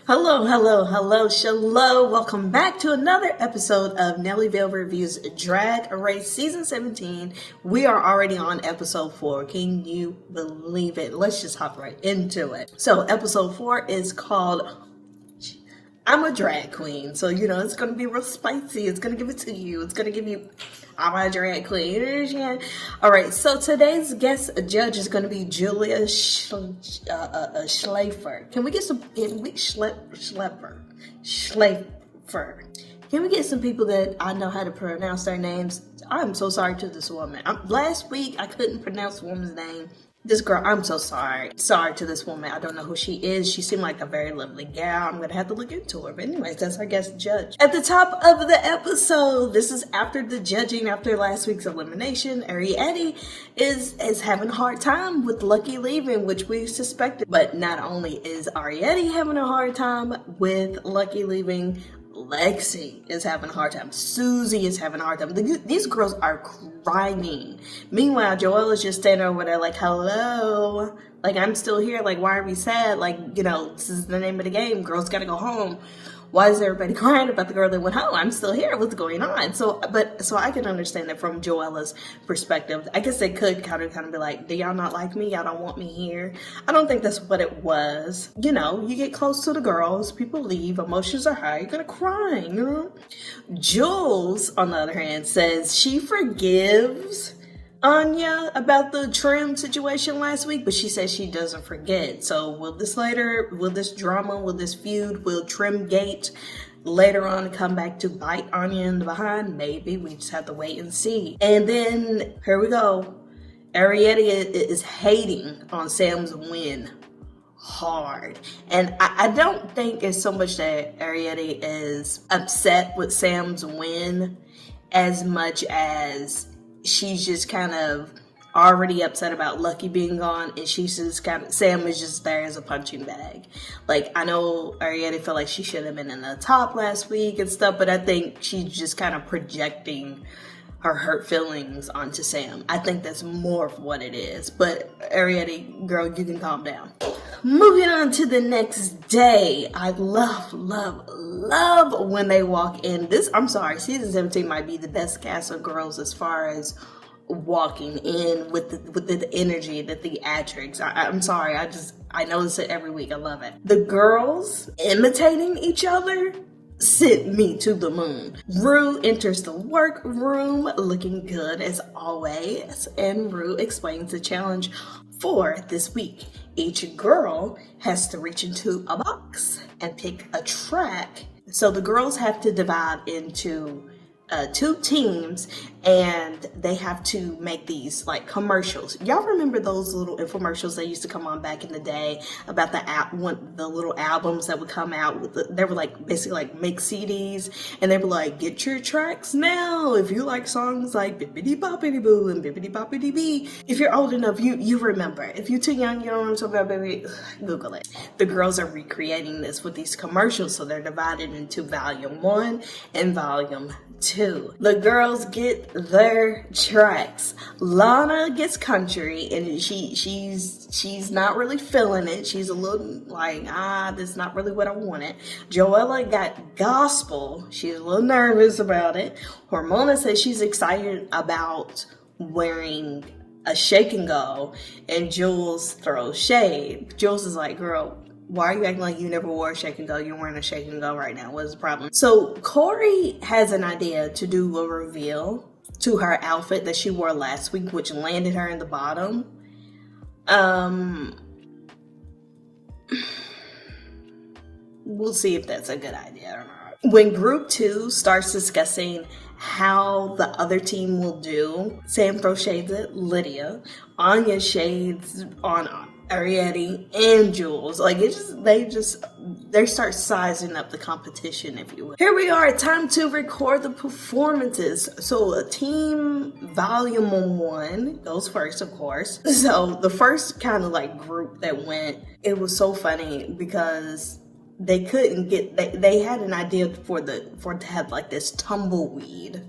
Hello, hello, hello, shalom. Welcome back to another episode of Nellyvylle Reviews Drag Race Season 17. We are already on episode 4. Can you believe it? Let's just hop right into it. So episode 4 is called I'm a Drag Queen. So, it's going to be real spicy. It's going to give it to you. It's going to give you I'm a Drag Queen. Yeah. All right. So today's guest judge is going to be Julia Schleifer. Can we get some, Schleifer. Can we get some people that I know how to pronounce their names? I'm so sorry to this woman. Last week, I couldn't pronounce the woman's name. This girl, I'm so sorry. Sorry to this woman. I don't know who she is. She seemed like a very lovely gal. I'm going to have to look into her. But anyways, that's our guest judge. At the top of the episode, this is after the judging, after last week's elimination. Ariete is having a hard time with Lucky leaving, which we suspected. But not only is Ariete having a hard time with Lucky leaving, Lexi is having a hard time. Susie is having a hard time. These girls are crying. Meanwhile, Joelle is just standing over there like, hello. Like, I'm still here. Like, why are we sad? Like, this is the name of the game. Girls gotta go home. Why is everybody crying about the girl that went home? I'm still here. What's going on? So I can understand that from Joella's perspective. I guess they could kind of be like, do y'all not like me? Y'all don't want me here? I don't think that's what it was. You get close to the girls, people leave, emotions are high, you're gonna cry. Jules, on the other hand, says she forgives Anya about the trim situation last week, but she says she doesn't forget. So will this drama, will this feud, will Trimgate later on come back to bite Anya in the behind? Maybe. We just have to wait and see. And then, here we go. Ariete is hating on Sam's win hard. And I don't think it's so much that Ariete is upset with Sam's win as much as she's just kind of already upset about Lucky being gone, and she's just Sam is just there as a punching bag. Like, I know Ariete felt like she should have been in the top last week and stuff, but I think she's just kind of projecting her hurt feelings onto Sam. I think that's more of what it is. But Ariete, girl, you can calm down. Moving on to the next day. I love when they walk in. Season 17 might be the best cast of girls as far as walking in with the energy, the theatrics. I'm sorry, I notice it every week. I love it. The girls imitating each other sent me to the moon. Rue enters the workroom looking good as always, and Rue explains the challenge for this week. Each girl has to reach into a box and pick a track. So the girls have to divide into 2 teams, and they have to make these like commercials. Y'all remember those little infomercials that used to come on back in the day about the little albums that would come out? They were like basically like mix CDs, and they were like, get your tracks now if you like songs like Bippity Boppity Boo and Bippity Boppity Bee. If you're old enough, you remember. If you're too young, you don't know what I'm talking about, baby, Google it. The girls are recreating this with these commercials, so they're divided into volume 1 and volume 2. The girls get their tracks. Lana gets country, and she's not really feeling it. She's a little like, this is not really what I wanted. Joella got gospel. She's a little nervous about it. Hormona says she's excited about wearing a shake and go, and Jules throws shade. Jules is like, girl, why are you acting like you never wore a shake and go? You're wearing a shake and go right now. What's the problem? So Corey has an idea to do a reveal to her outfit that she wore last week, which landed her in the bottom. We'll see if that's a good idea or not. When group 2 starts discussing how the other team will do, Sam throws shades at Lydia. Anya shades on Ariete and Jules. Like, they start sizing up the competition, if you will. Here we are, time to record the performances. So team volume 1 goes first, of course. So the first kind of like group that went, it was so funny because they couldn't get, they had an idea for it to have like this tumbleweed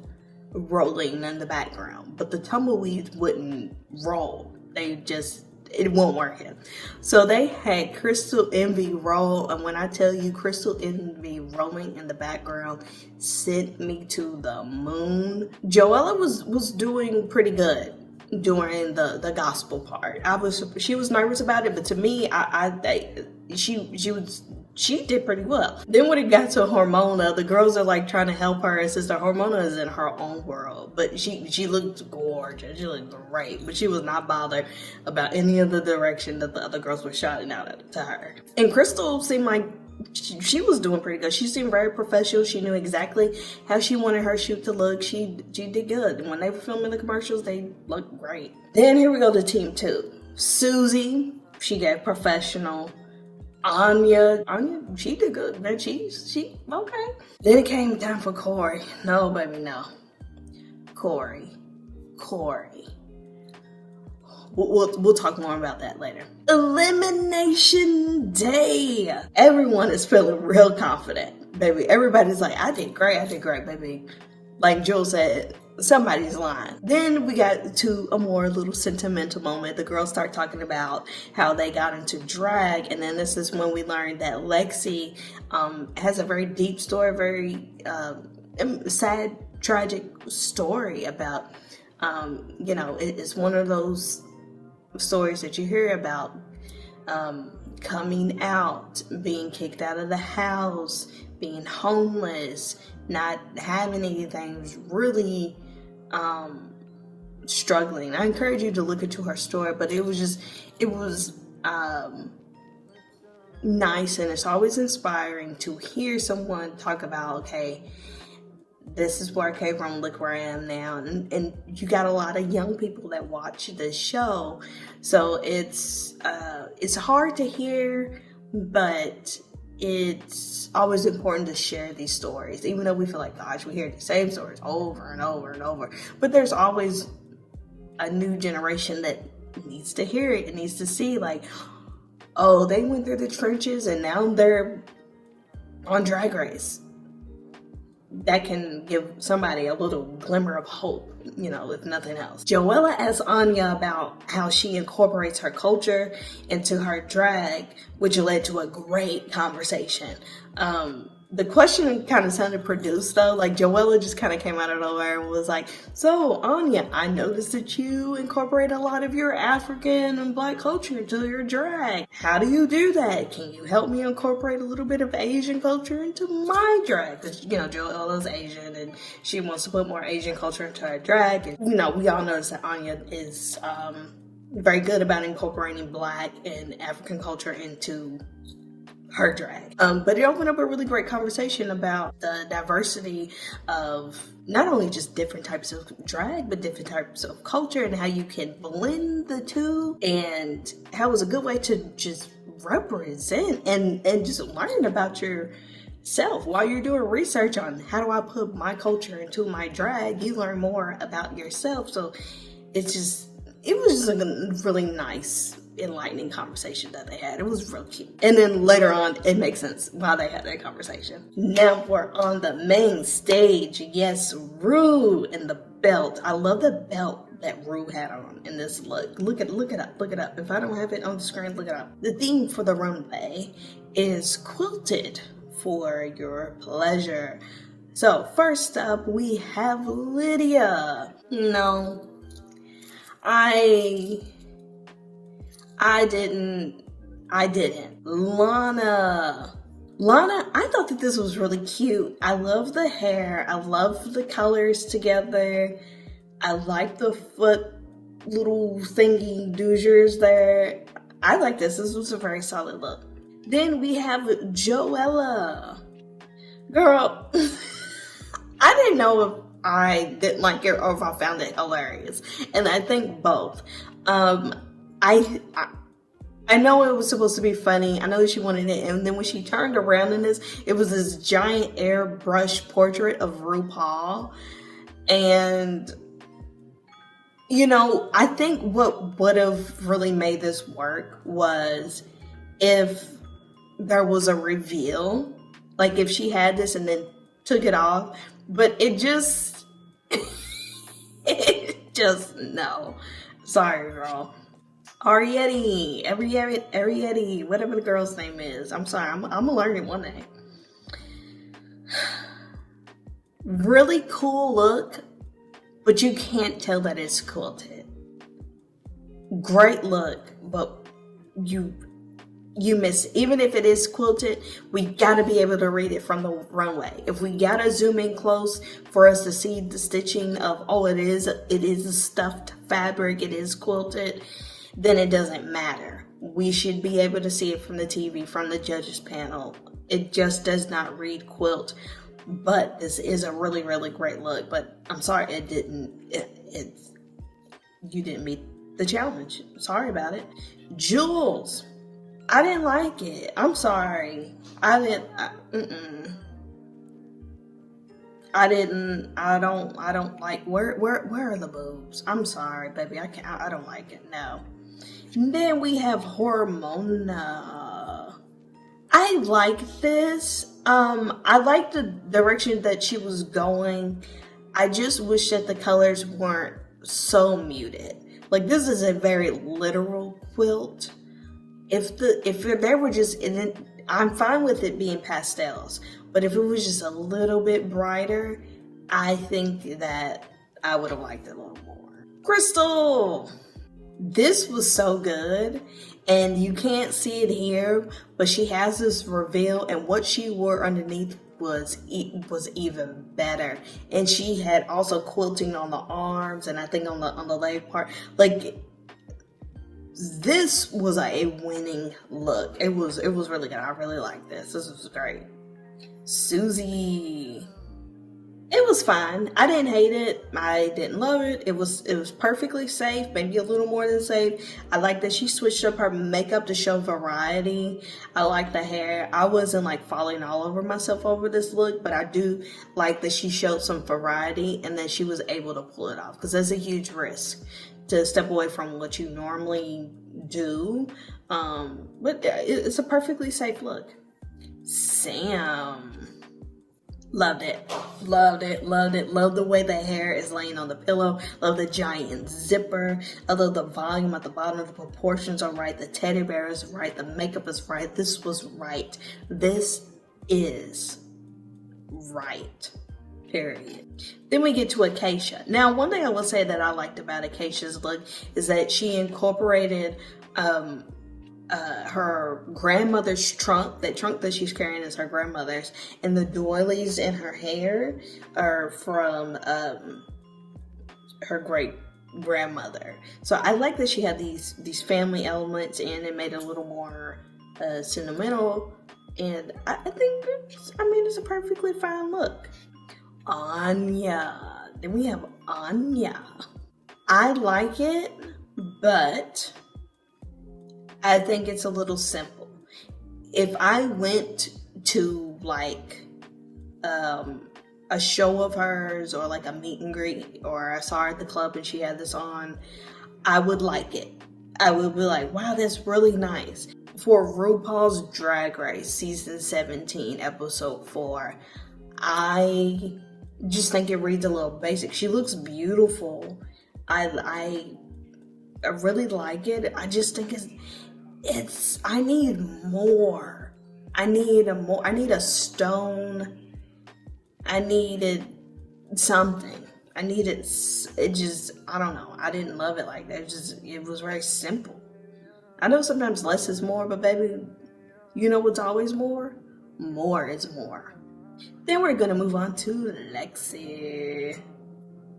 rolling in the background, but the tumbleweeds wouldn't roll. They just it won't work in. So they had Crystal Envy roll, and when I tell you Crystal Envy rolling in the background sent me to the moon. Joella was doing pretty good during the gospel part. She was nervous about it, but to me, she did pretty well. Then when it got to Hormona, the girls are like trying to help her, and Sister Hormona is in her own world. But she looked gorgeous. She looked great. But she was not bothered about any of the direction that the other girls were shouting out to her. And Crystal seemed like she was doing pretty good. She seemed very professional. She knew exactly how she wanted her shoot to look. She did good. When they were filming the commercials, they looked great. Then here we go to team 2. Susie, she got professional. Anya, she did good. Man, she okay. Then it came time for Corey. No, baby, no. Corey. We'll talk more about that later. Elimination day. Everyone is feeling real confident, baby. Everybody's like, I did great, baby. Like Joel said, somebody's lying. Then we got to a more little sentimental moment. The girls start talking about how they got into drag, and then this is when we learned that Lexi has a very deep story, very sad, tragic story about, it's one of those stories that you hear about, coming out, being kicked out of the house, being homeless, not having anything, really struggling. I encourage you to look into her story, but it was nice, and it's always inspiring to hear someone talk about, okay, this is where I came from, look where I am now. And you got a lot of young people that watch this show. So it's hard to hear, but it's always important to share these stories, even though we feel like, gosh, we hear the same stories over and over and over. But there's always a new generation that needs to hear it and needs to see, like, oh, they went through the trenches and now they're on Drag Race. That can give somebody a little glimmer of hope, if nothing else. Joella asked Anya about how she incorporates her culture into her drag, which led to a great conversation. The question kind of sounded produced though, like Joella just kind of came out of nowhere and was like, so Anya, I noticed that you incorporate a lot of your African and Black culture into your drag. How do you do that? Can you help me incorporate a little bit of Asian culture into my drag? Because, Joella's Asian and she wants to put more Asian culture into her drag. And, we all notice that Anya is very good about incorporating Black and African culture into her drag. But it opened up a really great conversation about the diversity of not only just different types of drag, but different types of culture and how you can blend the two, and how it's a good way to just represent and just learn about yourself while you're doing research on how do I put my culture into my drag. You learn more about yourself. So it was just a really nice, enlightening conversation that they had. It was real cute. And then later on, it makes sense why they had that conversation. Now we're on the main stage. Yes, Rue and the belt. I love the belt that Rue had on in this look. Look it up. If I don't have it on the screen, look it up. The theme for the runway is quilted for your pleasure. So first up, we have Lydia. No, I didn't. Lana, I thought that this was really cute. I love the hair. I love the colors together. I like the foot little thingy doogers there. I like this. This was a very solid look. Then we have Joella. Girl, I didn't know if I didn't like it or if I found it hilarious. And I think both. I know it was supposed to be funny. I know she wanted it. And then when she turned around in this, it was this giant airbrush portrait of RuPaul. And, I think what would have really made this work was if there was a reveal. Like if she had this and then took it off. But it just no. Sorry, girl. Arietti, whatever the girl's name is. I'm sorry, I'm gonna learn it one day. Really cool look, but you can't tell that it's quilted. Great look, but you miss it. Even if it is quilted, we gotta be able to read it from the runway. If we gotta zoom in close for us to see the stitching of, oh, it is a stuffed fabric, it is quilted, then it doesn't matter. We should be able to see it from the TV, from the judges panel. It just does not read quilt. But this is a really, really great look. But I'm sorry, you didn't meet the challenge. Sorry about it. Jules, I didn't like it. I'm sorry. I don't like, where are the boobs? I'm sorry, baby. I don't like it. No. And then we have Hormona. I like this. I like the direction that she was going. I just wish that the colors weren't so muted. Like, this is a very literal quilt. If they were just in it, I'm fine with it being pastels. But if it was just a little bit brighter, I think that I would have liked it a little more. Crystal! This was so good. And you can't see it here, but she has this reveal, and what she wore underneath was even better. And she had also quilting on the arms, and I think on the leg part. Like, this was a winning look. It was really good. I really liked this. This was great. Susie. It was fine. I didn't hate it. I didn't love it. It was perfectly safe, maybe a little more than safe. I like that she switched up her makeup to show variety. I like the hair. I wasn't like falling all over myself over this look, but I do like that she showed some variety and that she was able to pull it off, because that's a huge risk to step away from what you normally do. But it's a perfectly safe look. Sam. Loved it. Loved the way the hair is laying on the pillow. Love the giant zipper. I love the volume at the bottom. The proportions are right. The teddy bear is right. The makeup is right. This was right. This is right. Period. Then we get to Acacia. Now, one thing I will say that I liked about Acacia's look is that she incorporated her grandmother's trunk. That trunk that she's carrying is her grandmother's, and the doilies in her hair are from her great grandmother. So I like that she had these family elements, and it made it a little more sentimental. And I think it's a perfectly fine look. Anya. Then we have Anya. I like it, but I think it's a little simple. If I went to like a show of hers, or like a meet and greet, or I saw her at the club and she had this on, I would like it. I would be like, wow, that's really nice. For RuPaul's Drag Race Season 17, Episode 4, I just think it reads a little basic. She looks beautiful. I really like it. I just think I need more. I need a stone. I needed something. I don't know. I didn't love it like that. It was very simple. I know sometimes less is more, but baby, you know what's always more? More is more. Then we're gonna move on to Lexi.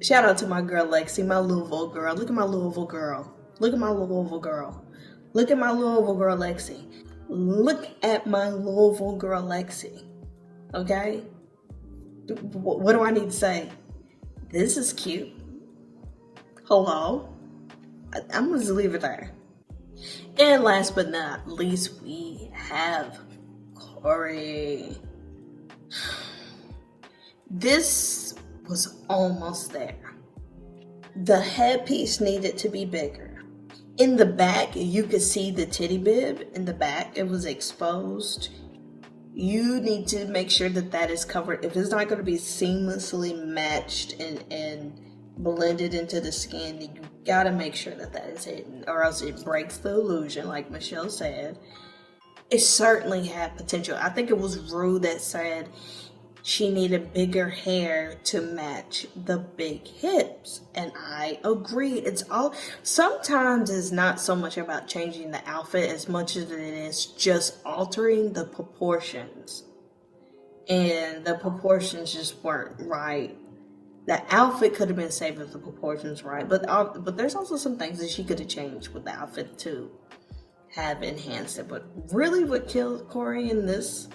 Shout out to my girl Lexi, my Louisville girl. Look at my Louisville girl. Look at my Louisville girl. Look at my Louisville girl Lexi. Look at my Louisville girl Lexi. Okay? What do I need to say? This is cute. Hello? I'm gonna just leave it there. And last but not least, we have Corey. This was almost there. The headpiece needed to be bigger. In the back, you could see the titty bib in the back. It was exposed. You need to make sure that is covered. If it's not going to be seamlessly matched and blended into the skin, then you Gotta make sure that that is hidden, or else it breaks the illusion, like Michelle said. It certainly had potential. I think it was Rue that said she needed bigger hair to match the big hips. And I agree. Sometimes it's not so much about changing the outfit as much as it is just altering the proportions. And the proportions just weren't right. The outfit could have been saved if the proportions right. But there's also some things that she could have changed with the outfit to have enhanced it. But really what killed Corey in this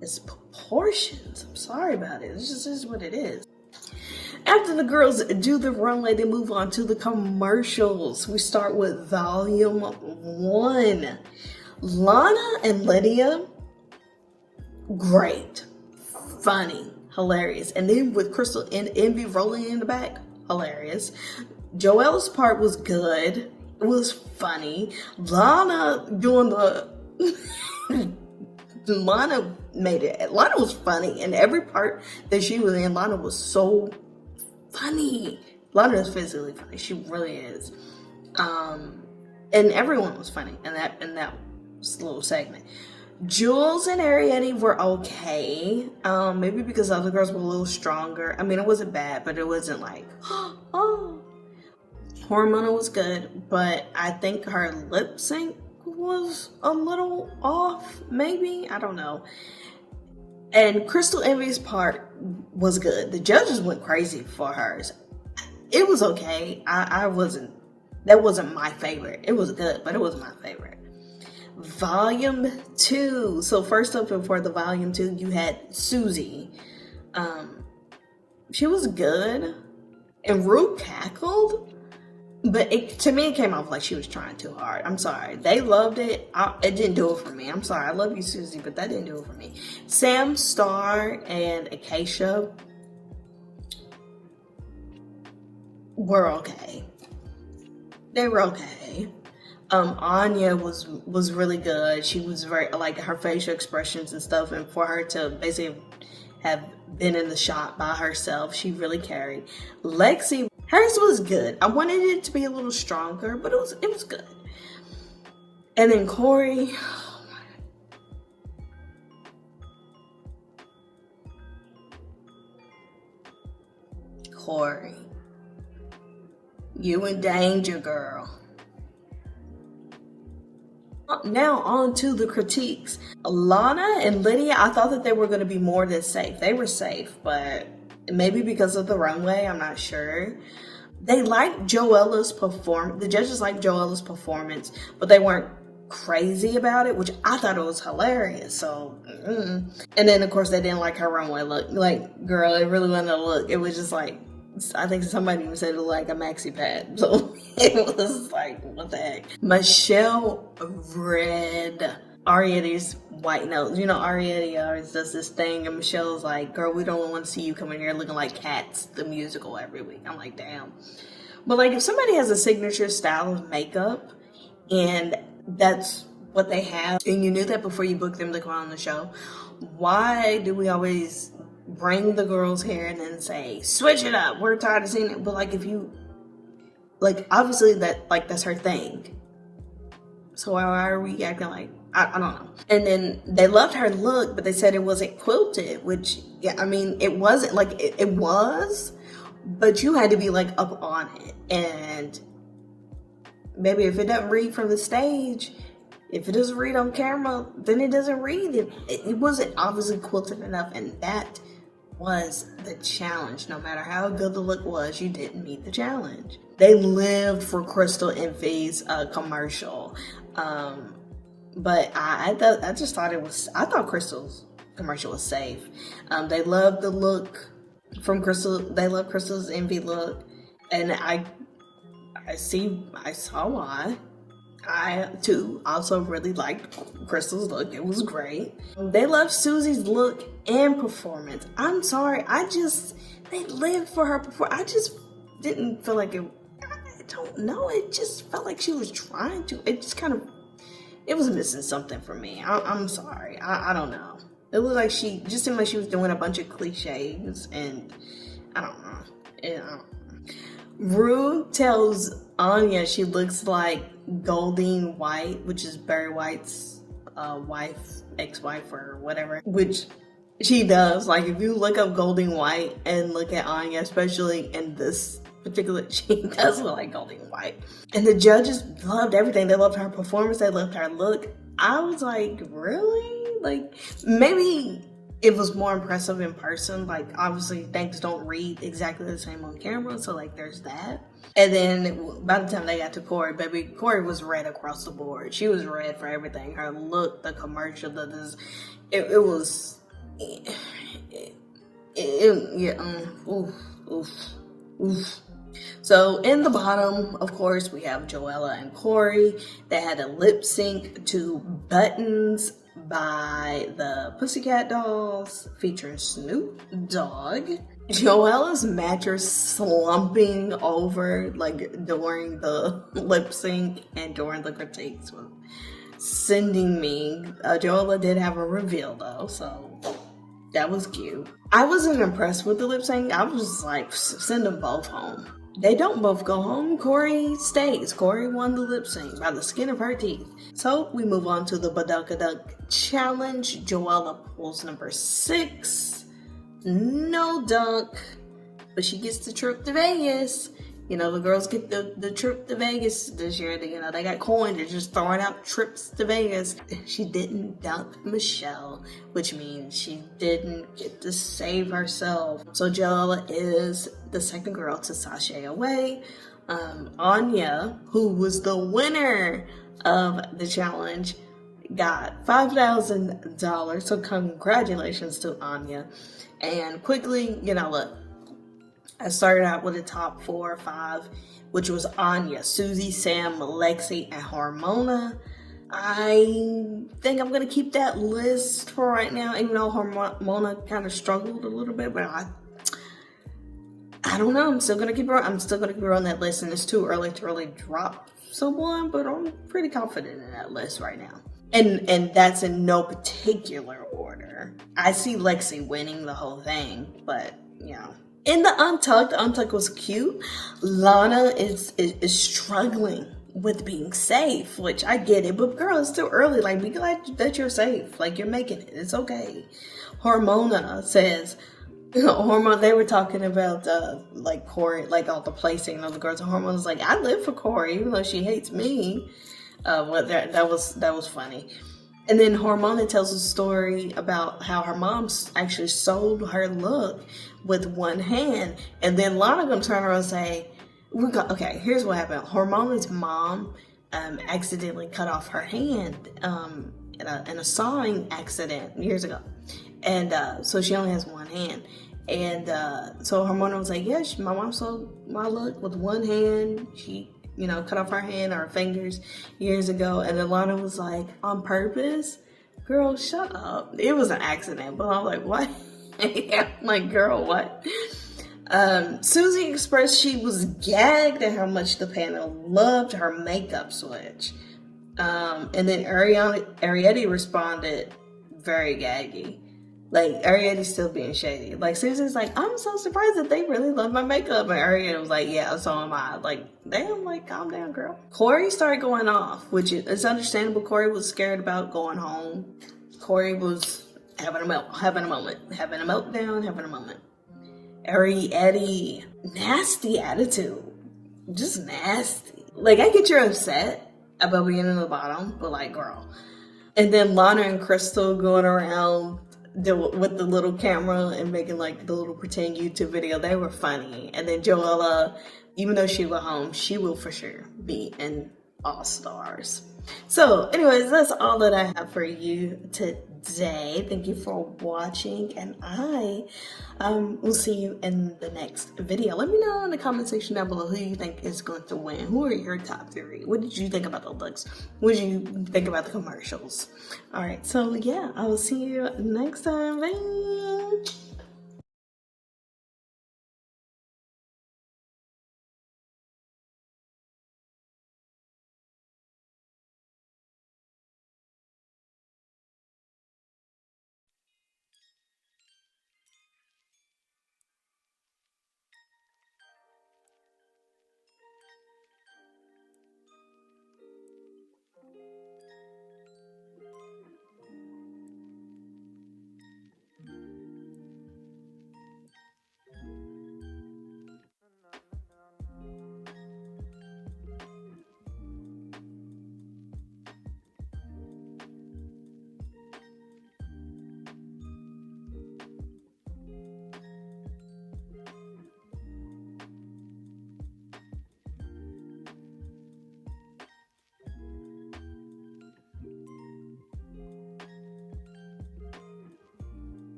is proportions. I'm sorry about it. This just is what it is. After the girls do the runway, they move on to the commercials. We start with Volume 1. Lana and Lydia, great, funny, hilarious. And then with Crystal and Envy rolling in the back, hilarious. Joelle's part was good. It was funny. Lana doing the... Lana made it. Lana was funny. And every part that she was in, Lana was so funny. Lana is physically funny. She really is. And everyone was funny in that little segment. Jules and Ariette were okay. Maybe because the other girls were a little stronger. I mean, it wasn't bad, but it wasn't like, oh. Hormona was good, but I think her lip sync was a little off, maybe. I don't know. And Crystal Envy's part was good. The judges went crazy for hers. It was okay. That wasn't my favorite. It was good, but it wasn't my favorite. Volume 2. So first up for the Volume 2, you had Susie. She was good. And Rue cackled. But to me, it came off like she was trying too hard. I'm sorry. They loved it. It didn't do it for me. I'm sorry. I love you, Susie, but that didn't do it for me. Sam, Star, and Acacia were okay. They were okay. Anya was really good. She was very, like, her facial expressions and stuff. And for her to basically have been in the shot by herself, she really carried. Lexi, hers was good. I wanted it to be a little stronger, but it was good. And then Corey, you in danger, girl. Now on to the critiques. Lana and Lydia, I thought that they were going to be more than safe. They were safe, but maybe because of the runway, I'm not sure. They liked Joella's performance. The judges liked Joella's performance, but they weren't crazy about it, which I thought it was hilarious. So, and then of course they didn't like her runway look. Like, girl, it really wasn't a look. It was just like, I think somebody even said it looked like a maxi pad. So it was like, what the heck? Michelle read Ariette's white notes. You know, Ariette always does this thing, and Michelle's like, girl, we don't want to see you coming here looking like Cats, the musical, every week. I'm like, damn. But like, if somebody has a signature style of makeup, and that's what they have, and you knew that before you booked them to come on the show, why do we always bring the girls here and then say, switch it up, we're tired of seeing it? But like, if you, like, obviously that's her thing. So why are we acting like, I don't know. And then they loved her look, but they said it wasn't quilted, which, yeah, I mean, it wasn't. Like, it was, but you had to be like up on it. And maybe if it doesn't read from the stage, if it doesn't read on camera, then it doesn't read. It wasn't obviously quilted enough, and that was the challenge. No matter how good the look was, you didn't meet the challenge. They lived for Crystal Envy's commercial. But I thought Crystal's commercial was safe. They loved the look from Crystal. They love Crystal's Envy look, and I saw why. I too also really liked Crystal's look. It was great. They loved Susie's look and performance. I'm sorry, they lived for her performance. I just didn't feel like it. I don't know. It just felt like she was trying to. It just kind of. It was missing something for me. I'm sorry. I don't know. It looked like she just seemed like she was doing a bunch of cliches, and I don't know. Rue tells Anya she looks like Goldine White, which is Barry White's ex-wife or whatever, which she does. Like, if you look up Goldine White and look at Anya, especially in this particular, she does look like Goldine White. And the judges loved everything. They loved her performance. They loved her look. I was like, really? Like, maybe it was more impressive in person. Like, obviously things don't read exactly the same on camera, so like there's that. And then by the time they got to Corey, baby, Corey was red across the board. She was red for everything. Her look, the commercial, it was, oof. So in the bottom, of course, we have Joella and Corey. They had a lip sync to Buttons by the Pussycat Dolls featuring Snoop Dogg. Joella's mattress slumping over like during the lip sync and during the critiques was sending me. Joella did have a reveal though, so that was cute. I wasn't impressed with the lip sync. I was just like, send them both home. They don't both go home. Corey stays. Corey won the lip sync by the skin of her teeth. So we move on to the Badunkaduck challenge. Joella pulls number 6. No dunk, but she gets the trip to Vegas. You know, the girls get the trip to Vegas this year. They got coins. They're just throwing out trips to Vegas. She didn't dunk Michelle, which means she didn't get to save herself. So Joella is the second girl to sashay away. Anya, who was the winner of the challenge, got $5,000. So congratulations to Anya. And quickly, look, I started out with the top 4 or 5, which was Anya, Susie, Sam, Lexi, and Harmona. I think I'm going to keep that list for right now, even though Harmona kind of struggled a little bit, but I don't know. I'm still going to keep her on that list, and it's too early to really drop someone, but I'm pretty confident in that list right now. And that's in no particular order. I see Lexi winning the whole thing, but, In the Untucked was cute. Lana is struggling with being safe, which I get it, but girl, it's still early. Like, be glad that you're safe. Like, you're making it. It's okay. Harmona says, they were talking about, like, Corey, like, all the placing of the girls. And Harmona's like, I live for Corey, even though she hates me. That was funny. And then Harmona tells a story about how her mom actually sold her look with one hand. And then Lana gonna turn around and say, okay, here's what happened. Harmona's mom accidentally cut off her hand in a sawing accident years ago. And so she only has one hand. And so Harmona was like, yeah, my mom sold my look with one hand. She cut off her hand or her fingers years ago. And then Lana was like, on purpose? Girl, shut up. It was an accident. But I'm like, what? I'm like, girl, what? Susie expressed she was gagged at how much the panel loved her makeup switch. And then Arietti responded very gaggy. Like, Arietti's still being shady. Like, Susie's like, I'm so surprised that they really love my makeup. And Arietti was like, yeah, so am I. Like, damn, like, calm down, girl. Corey started going off, which is understandable. Corey was scared about going home. Corey was having a meltdown. Arietti, nasty attitude. Just nasty. Like, I get you're upset about being in the bottom, but like, girl. And then Lana and Crystal going around with the little camera and making like the little pretend YouTube video. They were funny. And then Joella, even though she went home, she will for sure be in All Stars. So anyways, that's all that I have for you today. Thank you for watching, and I will see you in the next video. Let me know in the comment section down below who you think is going to win. Who are your top 3? What did you think about the looks? What did you think about the commercials? All right, so yeah, I will see you next time. Bye.